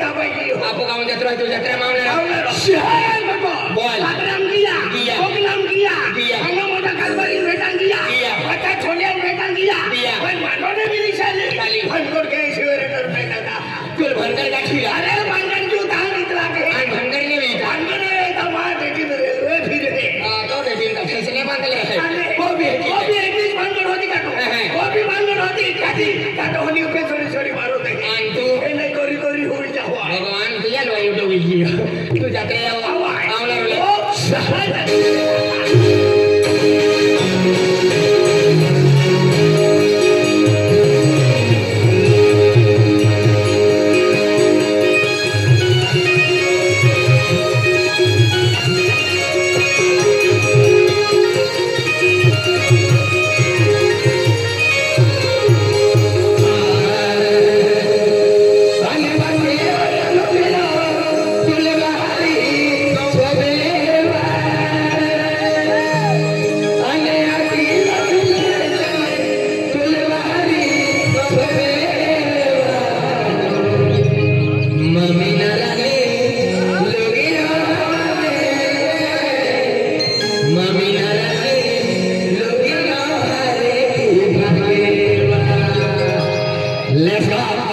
दाबायची आपो गाऊन जत्रा तू जत्रा मावणार शहर नको बोल. पात्राम गिया गिया. कोकणाम गिया गिया. अंगा मोठा कालबारी भेटान गिया गिया. आता छोल्या भेटान गिया गिया. पण मानवने बी दिसाले खाली. भनकोट के शिवाय कर नाही दादा तुल भंगर गाठीला अरे भांडण तू दहा इतला के आणि भंगर ने वेटा भांडण येता मा देखी रेल्वे फिरते तो रेटीन का फैसले बांधले आहे गोबी एकच भांडण होती का गोबी भांडण होती काठी काटा होली पे सोरी सोरी मारो दे आणि तू हे नाही करी करी होई जा हो भगवान तुझ्या लो युट्यूब वीडियो तू जत्रा आवणार रे Let's go.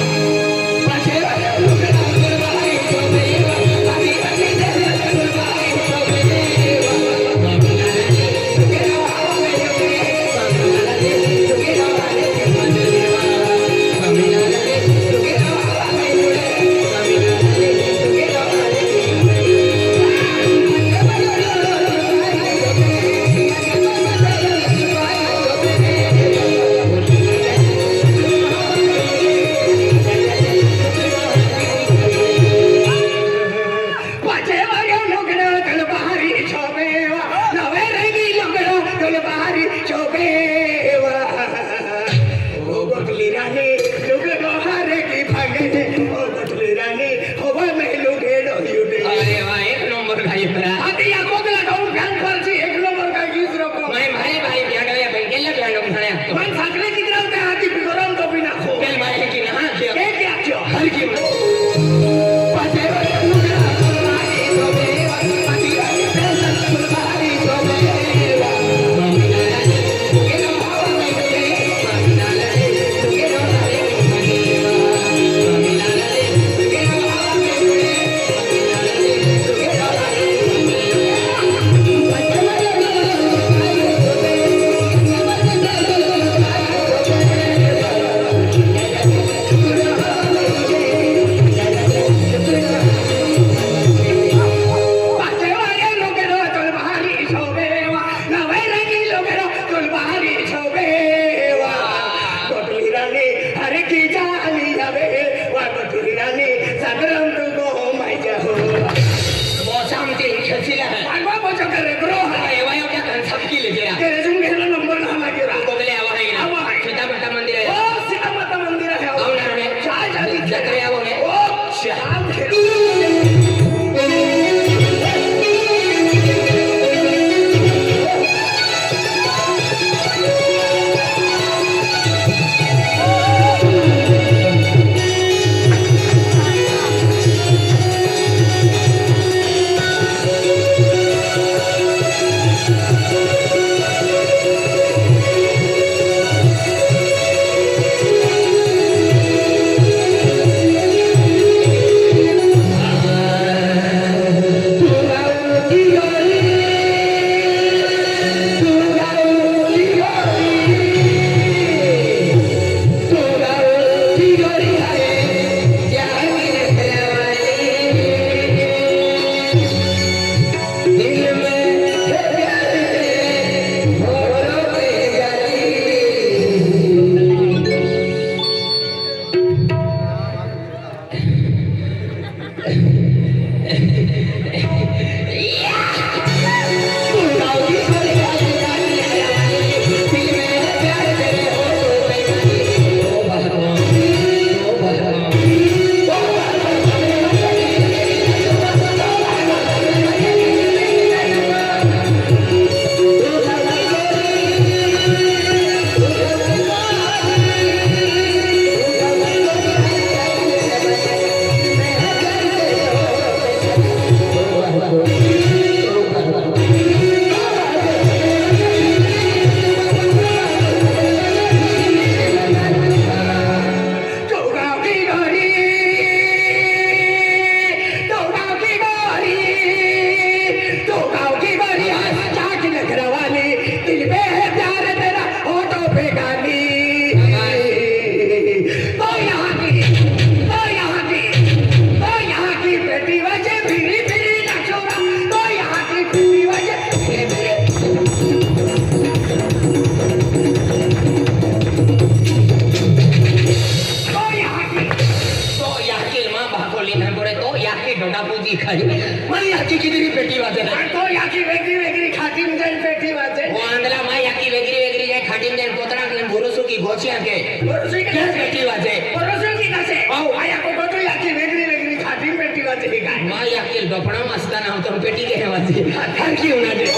मागे नाही पडे तो याची डोडापूजी खाली मला याची किती पेटी वाजत आणि तो याची वेगळी वेगळी खाटीन जाईल पेटी वाचे वांदला मा याची वेगळी वेगळी जाय खाटीन जाईल पोतरा भरोसो की घोची आके पेटी वाजे बरोबर की नसे आया को तो याची वेगळी वेगळी खाटीन पेटी वाचे हे काय मा याची डोपणा असताना होतो पेटी घे वाजे थँक्यू नाटे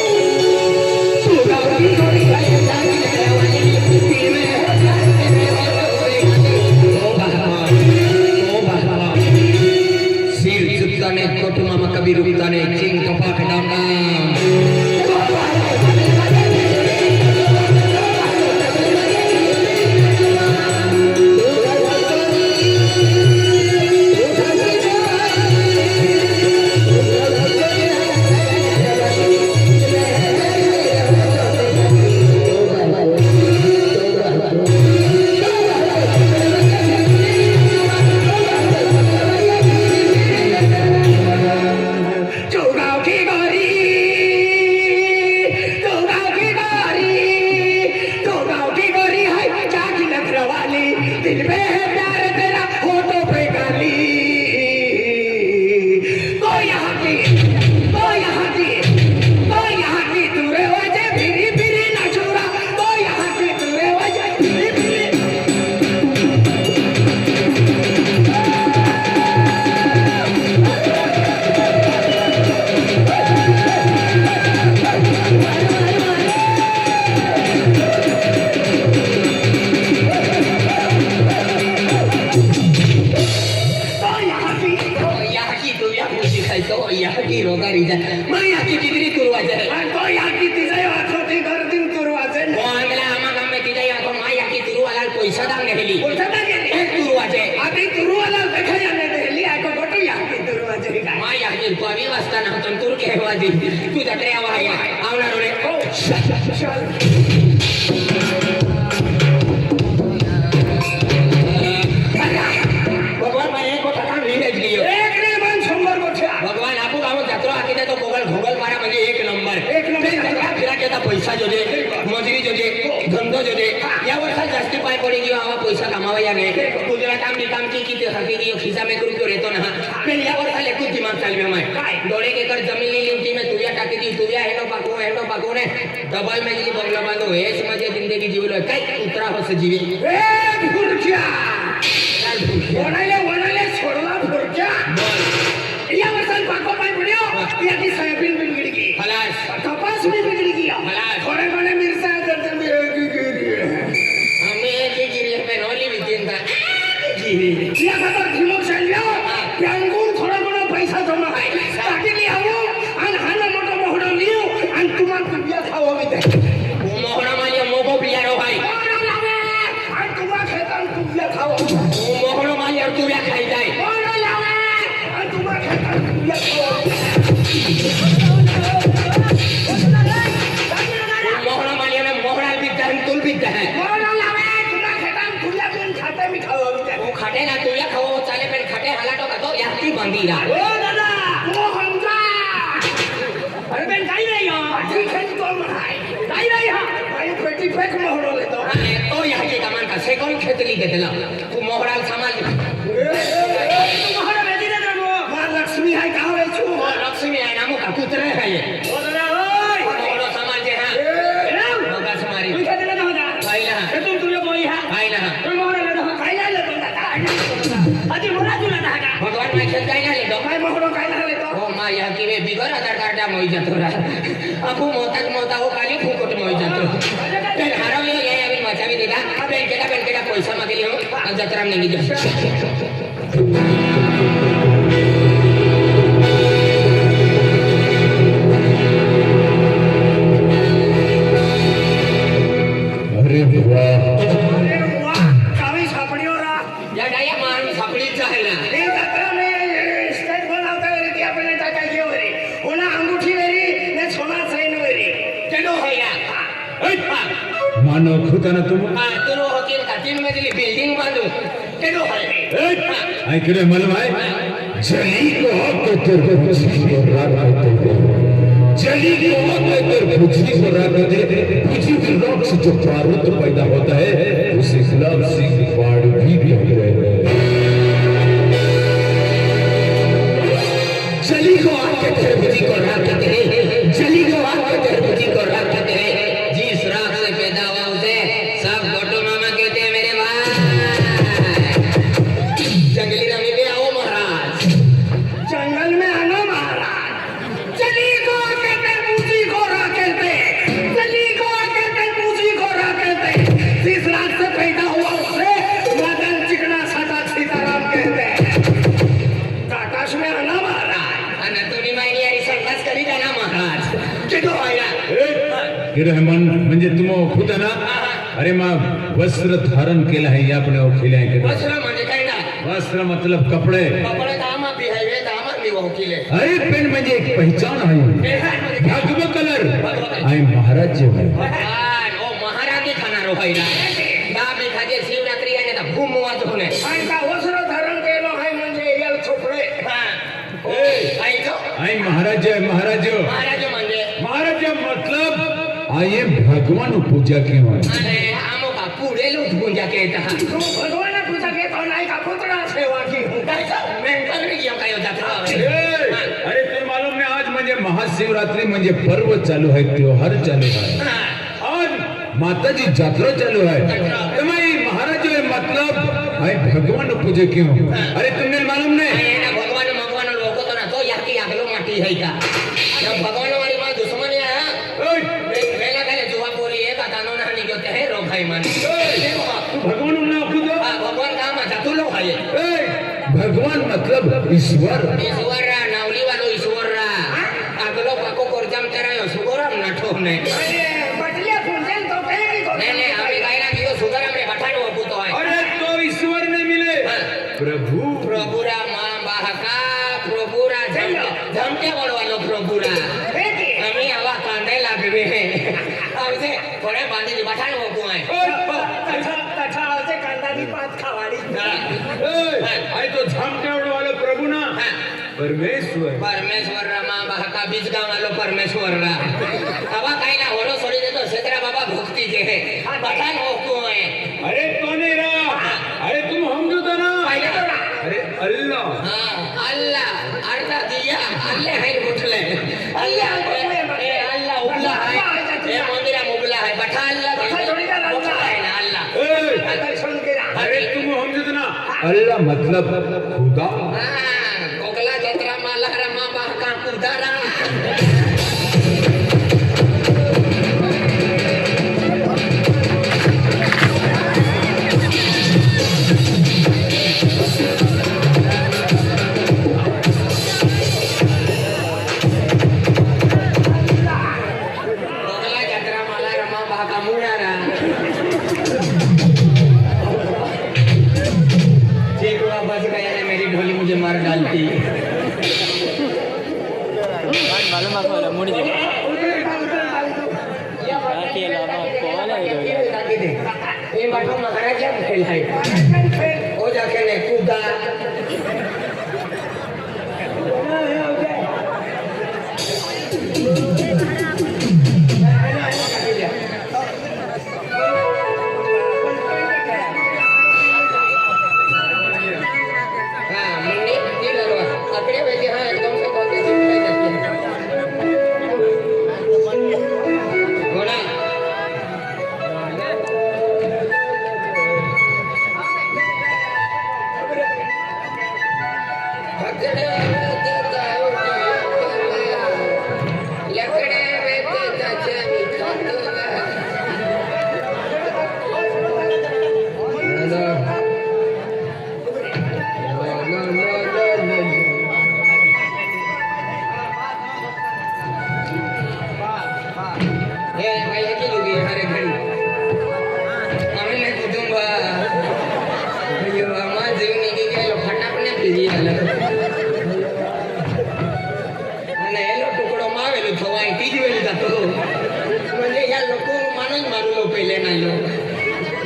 kami rupane cing kapak dangam पैसा जो दे मजुरी जो दे धंधो जो दे या वर्षात जास्ती पाय पडेगी आवा पैसा कमावा या नाही तुझ्या काम निकाम की ते हकी की खिसा में करू रेतो ना पण या वर्षाला एकूच दिमाग चालवे माय डोळे एकर जमीन लिहिली मी तुझ्या टाकी दी तुझ्या हेडो पाको ने डबल में जी बंगला बांधो हेच माझी जिंदगी जीवलो काय उतरा होस जीवी ए फुरच्या वनाले सोडला फुरच्या या वर्षात पाको पाय पड्यो याची सोयाबीन बिगड़ी की खलास कपास में बिगड़ी की खलास थोड़े बड़े मिर्चा दर्जन में हमें की गिरी पे रोली बितींदा गिरी या खबर ठिमक सांगलो यांगून थोडा बडा पैसा जमा आहे टाकी ली आवो आणि हाना मोठा मोहडा लियो आणि तुम्हाला तुझ्या खावा मी ते मोहडा मालिया मोगो पियारो भाई आणि तुम्हाला खेतान तुझ्या खावा मोहडा मालिया तुझ्या खाई जाय मोहडा लावे आणि तुम्हाला खेतान तुझ्या खावा मोहडा मालिया में मोहडा बिकता है तुल बिकता है मोहडा लावे तुम्हाला खेतान तुझ्या कोण खाता मी खावा मी खाटे ना तुझ्या खावा चाले पण खाटे हलाटो का तो याती बांधी रा ओ दादा ओ हमजा अरे ben जाई नाही हो ठीक है तो महाय जाई नाही हा भाई पेटी फेक मोहडो लेतो तो यहाँ के कमान का से कौन खेतली देला तू मोहडा सामान तू मोहडा बेची दे रे मां लक्ष्मी है कहां रे छु लक्ष्मी है नामो का कुतरे है ये ओ दादा ओय मोहडो सामान जे हां मगा समारी तू खेतले ना होता भाई ना तुम तुझे बोई हा भाई ना तू मोहडा ले दो काय ले तो दादा आधी मोहडा तुला दादा भगवान मैं खेत काय ले दो काय मोहडो काय ले तो ओ मां या की वे बिगर आधार कार्ड मोई जातो रा आपू मोता हो काली फुकट मोई जातो ते हारो यो ये अभी मचावी देगा बेंकेटा पैसा मागेली हो जत्रा में नहीं जा अरे वाह कावी सापडियो रा या डाया मान सापडीच आहे ना हे जत्रा में स्टेज बनावता रे आपण टाका घेऊ रे होना अंगूठी वेरी ने सोना चैन वेरी केडो होया मानो खुदा ना तुम तुम होतील का 3 मजली बिल्डिंग बांधू केडो होय ऐकले मला भाई जली को हो तेरे को बुझी को रात होते जली को हो तेरे बुझी को रात होते बुझी के लोग से जो बारूद पैदा होता है उसे गुलाब सिंह बाड़ भी कहते हैं के तरबूजी को राख कहते हैं, जली को आग के तरबूजी को राख कहते हैं। जिस राख से पैदा हुआ उसे सब गोटू मामा कहते हैं मेरे भाई। जंगली रमी पे आओ महाराज। जंगल में आना महाराज, चली को आके तरबूजी को राखेते, चली को आके तरबूजी को राखेते। जिस रात से पैदा हुआ उसे मदन चिकना सादा सीताराम कहते हैं। आकाश में आना महाराज, आणि तुम्ही माहिती यारी संघास करी का ना महाराज? किती व्हायला गिरहमन म्हणजे तुम खुद ना अरे मग वस्त्र धारण केलं आहे यापणे ओखिले आहे का? वस्त्र म्हणजे काय ना? वस्त्र मतलब कपडे. कपडे दामा भी है वे दामा भी वकीले. अरे पेन म्हणजे एक पहचान आहे, भगव कलर आहे महाराज जे आहे. ओ महाराज खाणार व्हायला दा बी खाजे शिवरात्री आणि दा भूम वाज होणे. आणि का वस्त्र धारण केलं आहे म्हणजे याला छोपडे. ऐको आहे महाराज महाराज महाराज म्हणजे महाराज मतलब आये भगवान पूजा क्यों है? अरे आमो का पुढे लूट गुंजा कहता है. तू भगवान पूजा घेतो नाही का पुतळा सेवा की काय का मेंटल रे काय जात्रा. अरे तुम मालूम है आज म्हणजे महाशिवरात्री म्हणजे पर्व चालू है, त्योहार चालू है, आज माताजी जात्रा चालू है. तो मैं महाराज है मतलब आये भगवान पूजा क्यों? अरे तुमने मालूम नहीं आहे ना भगवान भगवान लोक तो ना तो याकी आगलो माटी है का या भगवान वाली मां दुश्मन है. वेला खाले जुवा पोरी एक तानो ना निगते है रो भाई मान. तू भगवान ना खुद भगवान काम जातू लो है. भगवान मतलब ईश्वर. ईश्वर नावली वालो ईश्वर आगलो पाको कोरजाम तेरा सुगोराम नाठो ने. बटल्या फुंजन तो फेरी को नहीं नहीं आम्ही काय ना दियो सुगोराम रे बठाण होतो आहे. अरे तो ईश्वर ने मिले प्रभु. प्रभुरा मां बाहका प्रभुरा झमके बोलवालो प्रभुरा. आम्ही आवा कांदे लागवे आमचे थोडे बांधली बठाण होतो आहे. कठाळाचे कांदाची पात खावाडी. आई तो झामट्यावड वाला प्रभु ना परमेश्वर. परमेश्वर रमा बाहका बीज गाव आलो परमेश्वर रा आवा काय ना होरो सोडी देतो क्षेत्रा बाबा भक्ती जे है बठाण होतो आहे. अरे कोने रा अरे तुम हम जो था ना अरे अल्लाह. हाँ अल्लाह अर्धा दिया अल्लाह है उठले अल्लाह उगला है ये मंदिरा मुगला है बठा अल्लाह उठला है ना अल्लाह. दर्शन केला. अरे तुम हम जो था ना अल्लाह मतलब खुदा. हाँ कोकला जत्रा माला रमा बाहका कुदारा. कोकला जत्रा माला रमा बाहका मुनारा. चेकुआ बच गया ने मेरी ढोली मुझे मार डालती. मालूम आपको मुड़ी दे अकेला बाप कौन है इधर ये बाटो महाराज क्या खेल है ओ जाके ने कूदा. हाँ मुन्नी जी लगवा अकड़े वैसे हाँ एकदम से बहुत ही घोड़ा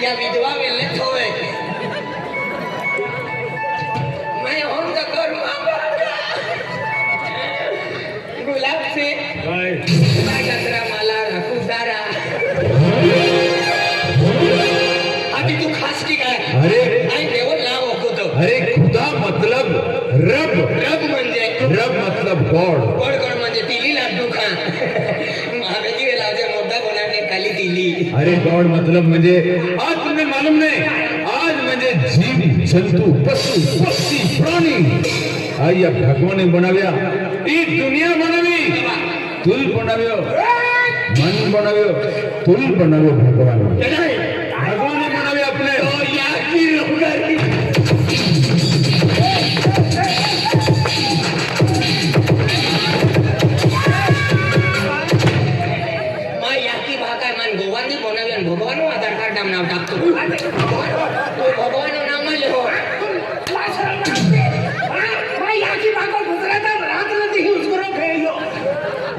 या विधवा वेले थोए मैं हम तो कर गुलाब से गजरा माला रखूदारा अभी तू खास की काय अरे आई देवल नाव होतो अरे खुदा मतलब रब. रब म्हणजे रब मतलब गॉड। गोड गोड म्हणजे तिली लाडू खा महावेजी लावते मोठा बोलाने खाली तिली अरे गॉड मतलब म्हणजे आज तुम्हें मालूम नहीं, आज म्हणजे जीव जंतु पशु पक्षी प्राणी आया भगवान बनाव्या, ई दुनिया बनावी, तुल बनाव्यो, मन बनाव्यो, तुल बनाव्यो भगवान, भगवान बनावे अपने। भगवान आधार कार्ड नाव टाकतो भगवान नाव लिहो याची बाबा गुजरातात रात नदी यूज करून खेळलो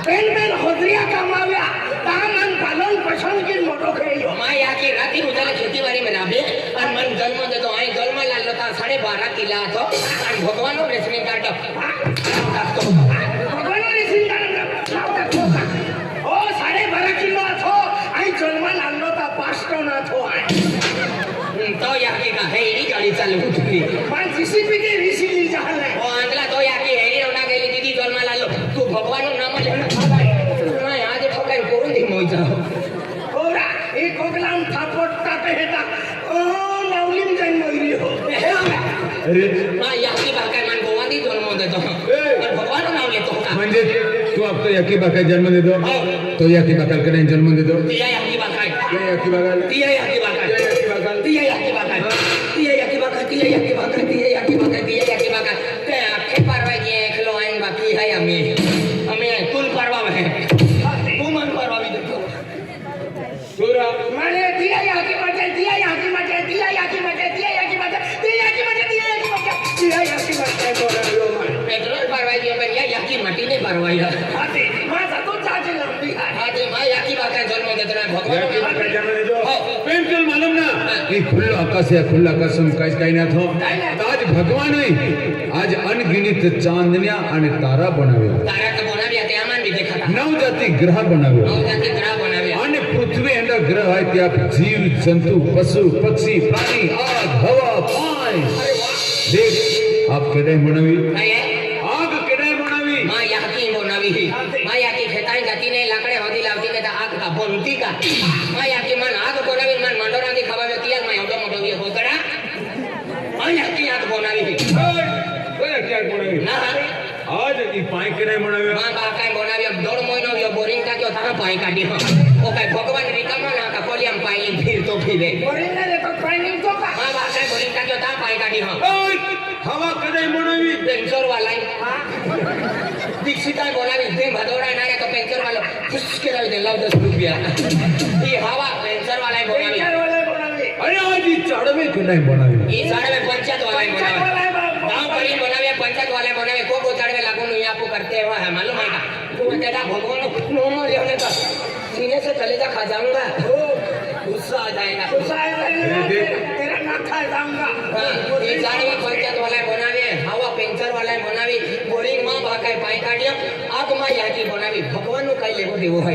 पेन पेन होजरिया कमाव्या काम आणि पालन पोषण की मोठो खेळलो माँ यहाँ की राती उजाले खेती बाड़ी में राबे और मन जन्म दे तो आई जन्म लालो था 12.5 किला तो और भगवान और रेशमी कार्ड टाकतो भगवान रेसिंग करतो ओ 12.5 किलो थो आई जन्म लागलो ता 5 टन थो तो यहाँ की का है ही गाड़ी चालू होती पण जीसीपी के रिसीली जहाल है ओ अंगला तो यहाँ की है ही रोना गेली दीदी जन्म लालो तू भगवान और नाम लेना मैं यहाँ जे ठोकाई करून दी मोई जाओ ओरा एक कोगलाम थापट टाके हेता ओ लावलीम जाईन मोईरी हो अरे माँ यहाँ की बाका मन गोवानी जन्म देतो और भगवान और नाम लेतो म्हणजे तू अब तो यकी बाका जन्म दे दो, तो यकी बाकाल कने जन्म दे दो, दिया यहाँ की बाका ये यकी बाकाल, दिया यहाँ की बाका ये यकी बाकाल, दिया यहाँ की बाका दिया यहाँ की बाका दिया यहाँ की बाका दिया यहाँ की बाका दिया यहाँ की बाका ते आखे परवा ये खलो आइन बाकी है हमें कुल परवा में तू मन परवा भी देखो सूरा माने दिया या की मटे दिया या की मटे दिया या की मटे दिया या की मटे दिया या की मटे दिया या की मटे दिया या की मटे बोललो मान पेट्रोल परवा ये पर यहाँ की मटी ने परवा या हाते मा तो चाचे लंबी है आदि माँ यहाँ की बाका जन्म देते रहे भगवान यकी बाका जन्म दे दो, हो पेंसिल मालूम ना ये खुल्ला आकाश है, खुल्ला आकाशम काहीच काही ना थो, आज भगवान होई आज अनगिनित चांदण्या आणि तारा बनाव्या, तारा तो बनाव्या ते आमान भी देखा था नवजाती ग्रह बनाव्या, नवजाती ग्रह बनाव्या आणि पृथ्वी एंडा ग्रह आहे त्या जीव जंतु पशु पक्षी प्राणी आग हवा पाणी देख आप केडे बनावी, काय आहे आग केडे बनावी, माँ यहाँ की बनावी माँ यहाँ की खेताई जाती ने लाकड़े होती लावती ने तो आग का बनती का माँ यहाँ की मन आग बनावी मन मंडोरा दी खवा व्यक्ति मैं ओडो मोडो ये होतरा माँ यहाँ की आग बनावी ओय क्या बनावी ना आज ई पाई केडे बनावी, माँ बाप काय बनावी अब 2 महीनो यो बोरिंग का जो था पाई काटी हो ओ काय भगवान रिकामा ना का कोलियम पाई फिर तो फिरे बोरिंग ने तो ट्रेनिंग तो का माँ बाप काय बोरिंग का जो था पाई काटी हो ओय हवा केडे बनावी, पेंचर वाला दीक्षिता बनावी दिन भदौड़ा ना तो पेंचर वाला खुश के रह दे 10 रुपया ये हवा पेंचर वाला बनावी पेंचर वाले बनावे अरे आज ई चढ़वे केडे बनावी, ये सारे में पंचायत वाला बनावे गांव परी बनावे पंचायत वाले बनावे को चढ़वे लागू नहीं आपको करते हुआ है मालूम है का तू तेरा भगवान नो लेने का सीने से कलेजा खा जाऊंगा गुस्सा आ जाएगा तेरा ना खा जाऊंगा ये सारे में पंचायत वाला बनावे हवा पेंचर वाला बनावी बोरिंग मां भाकाय पाई काटिया आग मां यहाँ की बनावी भगवान नु कई लेबो देवो है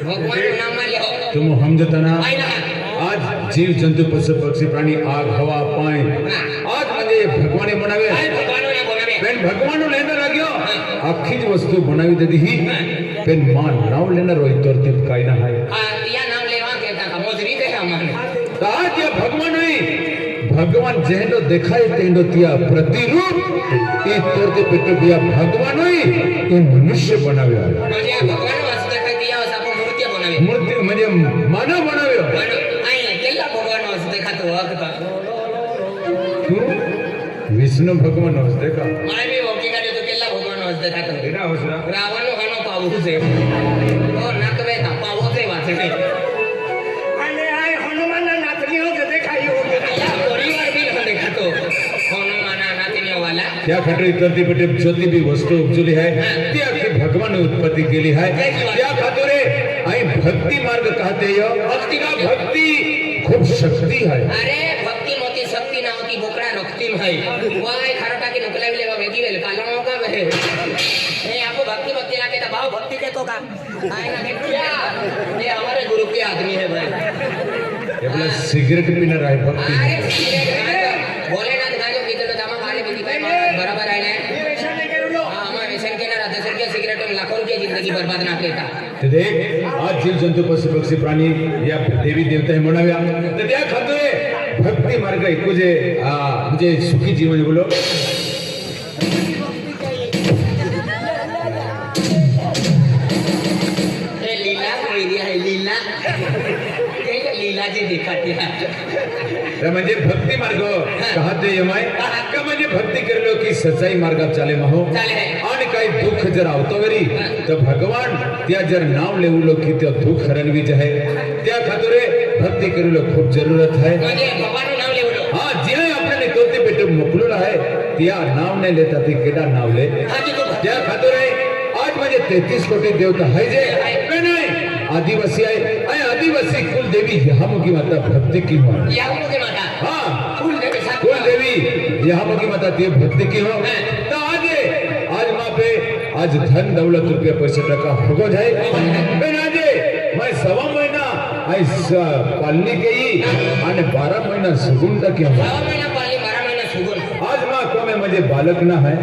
भगवान नु नाम ले तुम समझता ना आई ना आज जीव जंतु पशु पक्षी प्राणी आग हवा पाणी आज म्हणजे भगवाने बनावे, आई भगवान ने बनावे पेन भगवान लेंदर लाग्यो आखी ज वस्तू बनावी देती ही पेन मान नाव लेणार होय तर ते काय ना आहे या नाम लेवा कहता का मोजरी दे हमान आज या भगवान होई भगवान जेंडो देखाय तेंडो तिया प्रतिरूप ई तोर ते पेट दिया भगवान होई ते मनुष्य बनाव्या, म्हणजे भगवान वास्ते काय दिया असा आपण मूर्ती बनावे मूर्ती म्हणजे मानव बनाव्या, आई केला भगवान वास्ते खातो वागता विष्णु भगवान होते का माय मी वोकी करे तो केला भगवान वास्ते खातो एना होसरा रावण हनो पावू से ओ नकवे का पावो से वाचे आणि आय हनुमान नाचनी हो देखाई हो या परिवार भी न देखातो हनुमान नातिनी वाला त्या खात्री करती पेटे ज्योति भी वस्तू उपजुली है ती अख्खी भगवान उत्पत्ति केली है त्या खातोरे आई भक्ती मार्ग कहते यो भक्ती का भक्ती खूप शक्ती है अरे भक्ति मोती शक्ति ना होती बोकरा नक्ति है वाय खरटा की नुकला लेवा वेगी वेल कालो का वे ए आपको भक्ति भक्ति ना के भाव भक्ति के तो का आए ना क्या ये हमारे गुरु के आदमी है भाई ये बोला सिगरेट पीना रहा है भक्ति अरे बोले ना गाजो पीते तो दामा मारे भी बराबर है ना ये ऐसा नहीं करो लो सिगरेट लाखों रुपये जिंदगी बर्बाद ना करता तर देख आज जीव जंतू पशु पक्षी प्राणी या देवी देवता हे म्हणाव्या तर त्या खातोय भक्ती मार्ग ऐकूजे म्हणजे सुखी जीवन बोलो लीला कोई है लीला लीला जी दिखाती है तर म्हणजे भक्ती मार्ग कहते यमाय का म्हणजे भक्ती करलो की सच्चाई मार्गात चाले महो चाले आणि काही दुःख जर आवतो वरी तर भगवान त्या जर नाव लेवलो की त्या दुःख हरणवी जे आहे त्या खातुरे भक्ती करलो खूप जरूरत आहे म्हणजे भगवान नाव लेवलो हा जे आपण तोते पेट मोकलूल आहे त्या नाव ने लेता ती केडा नाव ले त्या खातुरे आज म्हणजे 33 कोटी देवता है जे नाही आदिवासी आहे आणि आदिवासी कुलदेवी यहामुखी माता भक्ती की मां यहामुखी माता हाँ कुलदेवी कुलदेवी यहामुखी माता ती भक्ति की हो तो आज माँ पे आज धन दौलत रुपया पैसे टका हो जाए मैं आजे मैं 1.25 महीना आज पालनी गई आणि 12 महीना सुगुन तक 6 महीना पाली 12 महीना सुगुन आज माँ को मैं मुझे बालक ना है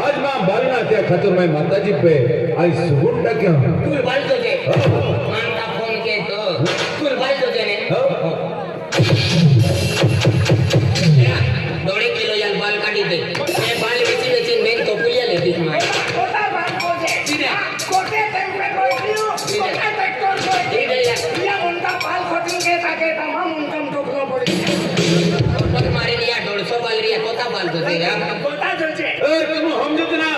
आज माँ बालना त्या खातिर मैं माताजी पे आज सुगुन तक तू बाल तो जे मानता फोन के तो तू बाल तो जे ने 2 किलो याल बाल काटी दे मैं बाल बेची मैं तो पुलिया लेती हूं कोटा बात को जे सीधा कोटे टेम्पे को दियो कोटा ट्रैक्टर को या उनका पाल कटिंग के ताके तमाम उनकम ठोकनो पड़ी पग मारे लिया 150 बाल रिया कोता बाल तो दे कोटा जो जे तुम हम जो ना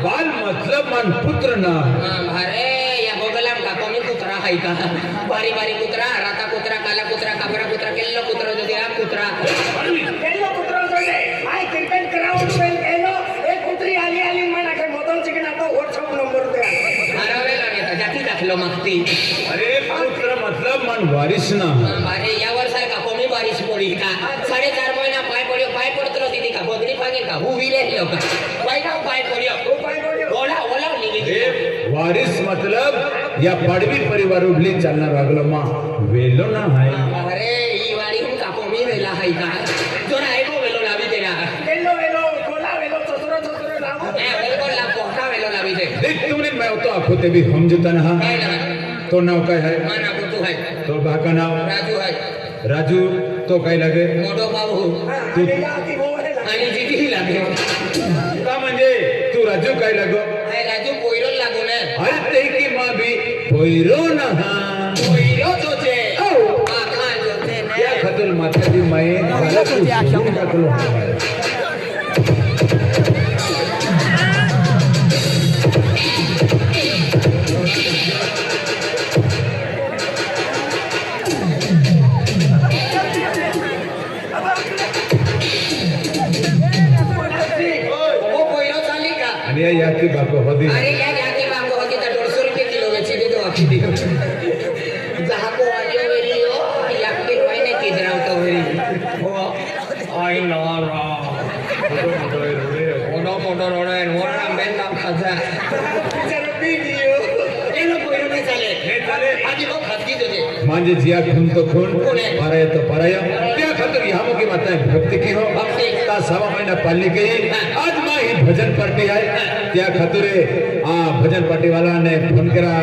बाल मतलब मन पुत्र ना अरे या बोगलाम का कमी कुत्रा है का बारी बारी कुत्रा राता कुत्रा काला कुत्रा काबरा कुत्रा केल्लो कुत्रा जो दिया कुत्रा केल्लो कुत्रा जो जे आई क्रिकेट ग्राउंड पे केल्लो एक कुत्री आली मना के मदन चिकन आता व्हाट्सएप नंबर दे हरवले लागे जाती दाखलो मागती अरे पुत्र मतलब मन वारिस ना अरे या वर्षा का कमी बारिश पड़ी का 4.5 महीना पाय पड़तो दीदी का गोदरी पागे का हुई ले लो का पाय पड़ियो ओला निगे वारिस मतलब या पडवी परिवार उभली चालणार लागलो मा वेलो ना है अरे ई वाली हम का कमी वेला है का जोरा एगो वेलो लावी देना केल्लो गोला वेलो चतुरो लावो ए बिल्कुल ला पोखा वेलो लावी दे देख तुमने मैं तो आखो ते भी हम जता ना काय ना तो नाव काय है माना कुतू है तो बाका नाव राजू है राजू तो काय लागे मोठो बाबू आणि या ती वो है आणि जीती लागे का म्हणजे तू राजू काय लागो हाय राजू पोइरो लागो ना अरे ते की मां भी पोइरो ना पोइरो तो जे आखा जो ते या खतल माता दी माये मला तू सोडून टाकलो वो पोइरो चाली का आणि या की बाको होदी अरे क्या जाती बांगो होती तो 150 रुपए किलो बेची दे दो आखी दी जहां को आयो वेरी हो या की महीने की जरा तो वेरी ओ आई नो रा मोटो रोडे मोरा मेन नाम खाजा चलो वीडियो एनो पोइरो में चले आजी को खत्ती दे म्हणजे जिया खून तो खून कोणे? पाराया तो पाराया त्या खातर यामुखी माता भक्ती की हो भक्ती. ता 6 महीना पालनी गई आज मां ही भजन पार्टी है त्या खातुरे भजन पार्टी वाला ने फोन करा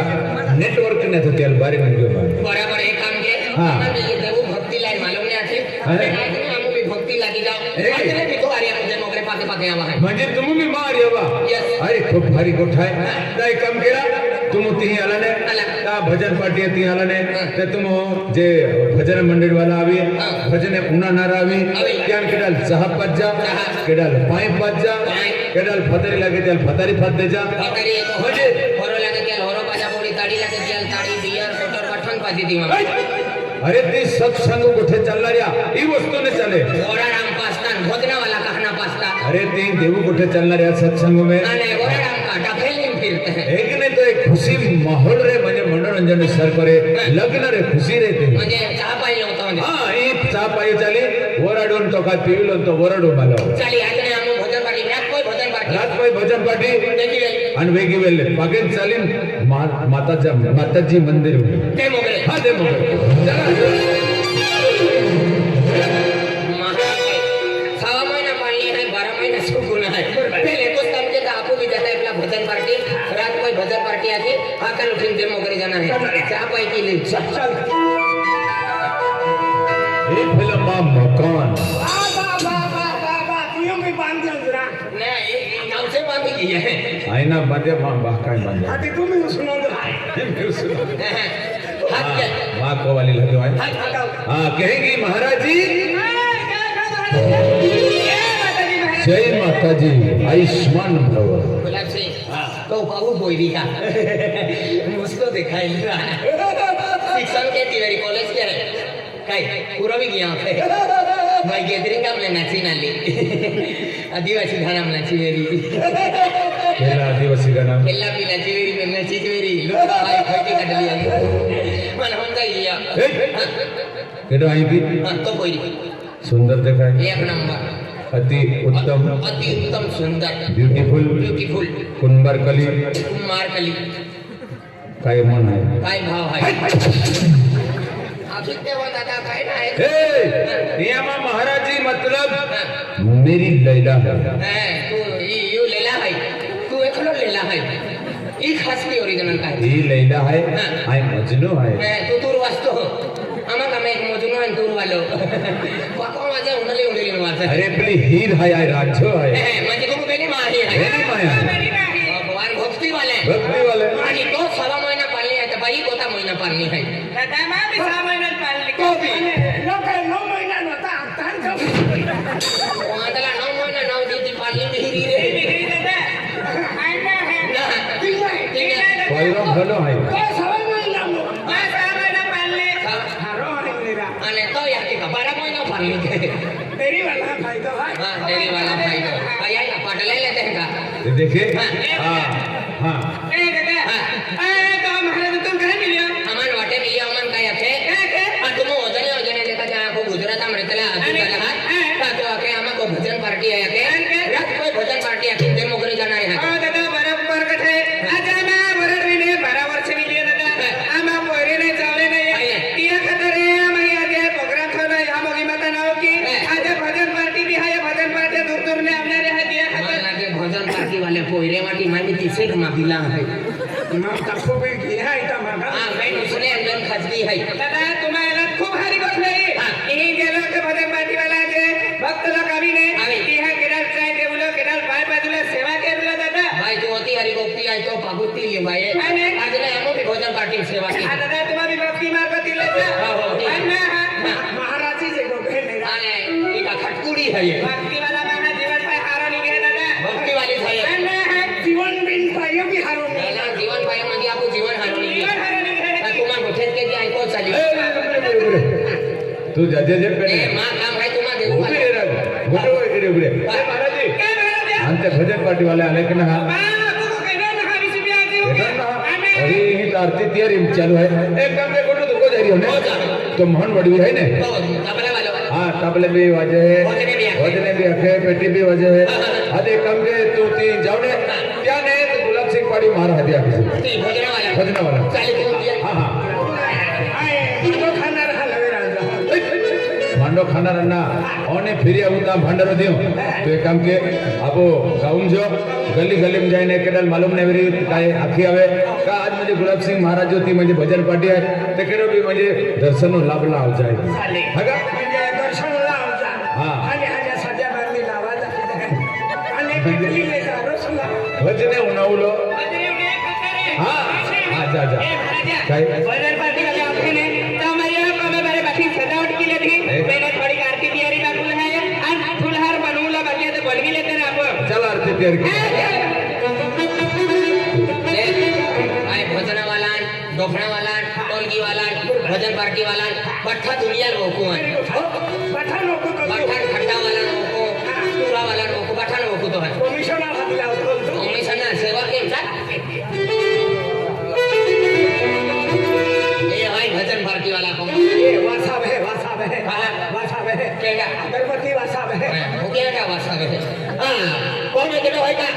नेटवर्क ने तो तेल बारी में गयो बराबर एक काम के हाँ. मैं ये देवो भक्ति लाइन मालूम नहीं आथे अरे. हमको भी भक्ती लगी जाओ ए. अरे भी तो आर्या मुझे मोकरे पाते आवा है म्हणजे तुम्ही मार येवा Yes. अरे खूप भारी गोठ आहे काय काम केला तुम तिही आला ने आला. ता भजन पार्टी ती आला ने ते तुम जे भजन मंडळ वाला आवी भजन उना नारा आवी आवी. क्या केडाल चहा पाच जा चहा. केडाल पाय पाच जा पाय. केडाल फतारी लागे त्याल फतारी फात दे जा फतारी एक म्हणजे होरो लागे तेल होरो पाजा बोली ताड़ी लागे तेल ताड़ी बियर कोटर पठन पाजी दी ऐ! अरे ते सत्संग कुठे चालणार या ही वस्तू ने चाले घोड़ा राम पास्तान भोजना वाला कहना पास्ता अरे ते देव कुठे चालणार या सत्संग में अने घोड़ा राम का डफेलिंग फिरते हैं एक नहीं तो एक खुशी माहौल रे म्हणजे मनोरंजन सर करे लग्न रे खुशी रहते म्हणजे चहा पाहिजे होतं म्हणजे हाँ ये चहा पाई चाली वराडून तो का पीवलो तो वराडू मालो चाली आज ने हम भजन पार्टी रात कोई भजन पार्टी रात पाई भजन पार्टी देखी गई आणि वेगी वेले पागेन चालीन माताजी मंदिर ते मोगरे हा दे मग सहा महिना पाळली आहे 12 महिना सुकून आहे पहिले तो समजे का आपू भी जाता है अपना भजन पार्टी सकाळ उठून जन्म वगैरे जाणार आहे चहा पाय केली चल ये फिल्म का मकान तू मी बांध दिया जरा नाही नाव से बांध की है आईना बांधे माँ काय बांधे आधी तुम्ही सुनो हाथ क्या माँ को वाली लगे हुए हाथ हटाओ हाँ कहेंगी महाराज जी जय माता जी आयुष्मान भव गुलाब सिंह तो बाबू बोल दिया मुझको दिखाई नहीं रहा शिक्षण के तिवारी कॉलेज के है काय पूरा भी गया भाई गैदरिंग का मैं नाची नाली आदिवासी गाना में नाची मेरी केला आदिवासी का नाम केला भी नाची मेरी मैं नाची मेरी लोग भाई खोटी कट लिया मन होता ही या केड़ा आई भी हाँ तो कोई सुंदर देखा है एक नंबर अति उत्तम अति उत्तम सुंदर ब्यूटीफुल ब्यूटीफुल कुंबर कली कुमार कली काय मन है काय भाव है आप सीखते हो दादा काय ना है हे नियमा महाराज जी मतलब मेरी लैला है तू यू लेला है तू एकलो लेला है ई खास की ओरिजिनल का है ये लैला है आई मजनू है तू दूर वाचतो आम्हा का मैं मजनू आणि दूर वालो पापा माझ्या उंडली उंडली वाच अरे पली हीर है आई राजो है म्हणजे तू बेनी माही है बेनी माया भगवान भक्ती वाले भक्ति वाले आणि तो 6 महिना पाळली आहे तर बाई कोता महिना पाळली आहे दादा मा मी 6 महिन्यात पाळली तो बी लोक 9 महिना नव्हता आता वांदला 9 महिना 9 दिवस पाळली हिरी रे डिग्री दादा आयना है पैरो भलो है मा 6 महिना पाळली आणि तो याके का 12 महिना पाळली तेरी वाला फायदा भाई हां डेरी वाला भाई काय आहे पाटले लेते हैं का ये देखिए हाँ हाँ ए दादा ए तो महाराज तुम कहां मिलियो अमन वाटे मिलिया अमन काय आहे आणि तुम वजने लेका जा को गुजरात में रहतला आजूबाजूला हां तो आके आमा को भजन पार्टी आहे के रात कोई भजन पार्टी आहे जन मोगरे जाणार आहे हां दादा बरोबर कथे आज आमा बरोबरीने 12 वर्ष मिलियो दादा आमा पोरे नाही चावले नाही तिया खतरे आम्ही आज प्रोग्राम ठेवला या मोगी माता नाव की आज भजन पार्टी भी है भजन पार्टी दूर दूर ने हमने रह दिया मला लागे भजन पार्टी वाले पोयरे वाटी मामी तिसे माफिला आहे मग तसं बी घ्या इथं मग हां मैं उसने अंदर खाजगी है दादा तुम्हाला खूप भारी गोष्ट आहे ही गेलो ते भजन पार्टी वाला जे भक्त लोक आम्ही आम्ही. तिहा केडाल चाय देवलो केडाल पाय बाजूला सेवा केलो दादा भाई तो होती हरी गोप्ती आहे तो पागुती ले भाई आणि? आज ना हमो भी भजन पार्टी सेवा की हा दादा तुम्हाला भक्ती मार्ग दिला हो, हो, ठीक. महाराजी जे गोठे नाही आणि एका खटकुडी है ये भक्ती वाला माना जीवन पाय हारो निघे दादा भक्ती वाली है जीवन बिन पाहिजे बी हारून त्याला जीवन पाय म्हणजे आपण जीवन हरवली जीवन हारो निघे तुम्हाला गोठ्यात के जे ऐकू चालली तू जाजे जे ए पेने मा काम आहे तुम्हाला देऊ उभी रे रग गुटो इकडे उभी रे महाराज जी काय महाराज आमचे भजन पार्टी वाले आले की ना बाबू को कहना ना हरी से भी आते हो येतात ना अरे ही आरती तयारी चालू है एकदम से गुटो दुको जा रही हो ने तो मोहन बड़ी है ने हो तबला वाला हाँ तबले भी वजे है वजने भी अखे पेटी भी वजे है अरे कम के तू तीन जाओ ने क्या ने तो गुलाब सिंह पाड़ी मार हदिया किसी ती भजन वाला भजन वाला चाली को दिया हाँ हाँ तो खाणार हलवे राजा भांडो खाना रन्ना औने फिरी अब उतना भांडरो दियो तो एक काम के अब गाउन जो गली गली में जाए ने केडल मालूम ने मेरी काय आखी आवे का आज मुझे गुलाब सिंह महाराज जो थी मुझे भजन पार्टी है ते केडो भी मुझे दर्शन नो लाभ लाव जाए हगा म्हणजे दर्शन लावजा हा. आणि ह्याच्या सध्या बांधली लावाजा आणि किती लेजा रसला भजने उनावलो बजरे उडे कतरे हाँ हाँ जा जा ए महाराज काय भजन पार्टी वाले आपने ने तो हमारे यहाँ पर मैं मेरे बाकी सजावट की थी मैंने थोड़ी आरती तैयारी बाकुल है और फुलहार बनूला बाकी तो बोल भी लेते ना आप चल आरती तैयार की आय भजन वाला डोफणा वाला टोलगी वाला भजन पार्टी वाला पठा दुनिया लोको है पठाण लोक पठाण खड्डा वाला लोको तुरा वाला लोको पठाण लोको तो है कमिशनर हातला होतो कमिशनर सेवा केम सा ये भाई भजन पार्टी वाला को ए वासाब है वासाब है वासाब है केगा गणपती वासाब है हो गया क्या वासा है हां कौन है केटो है का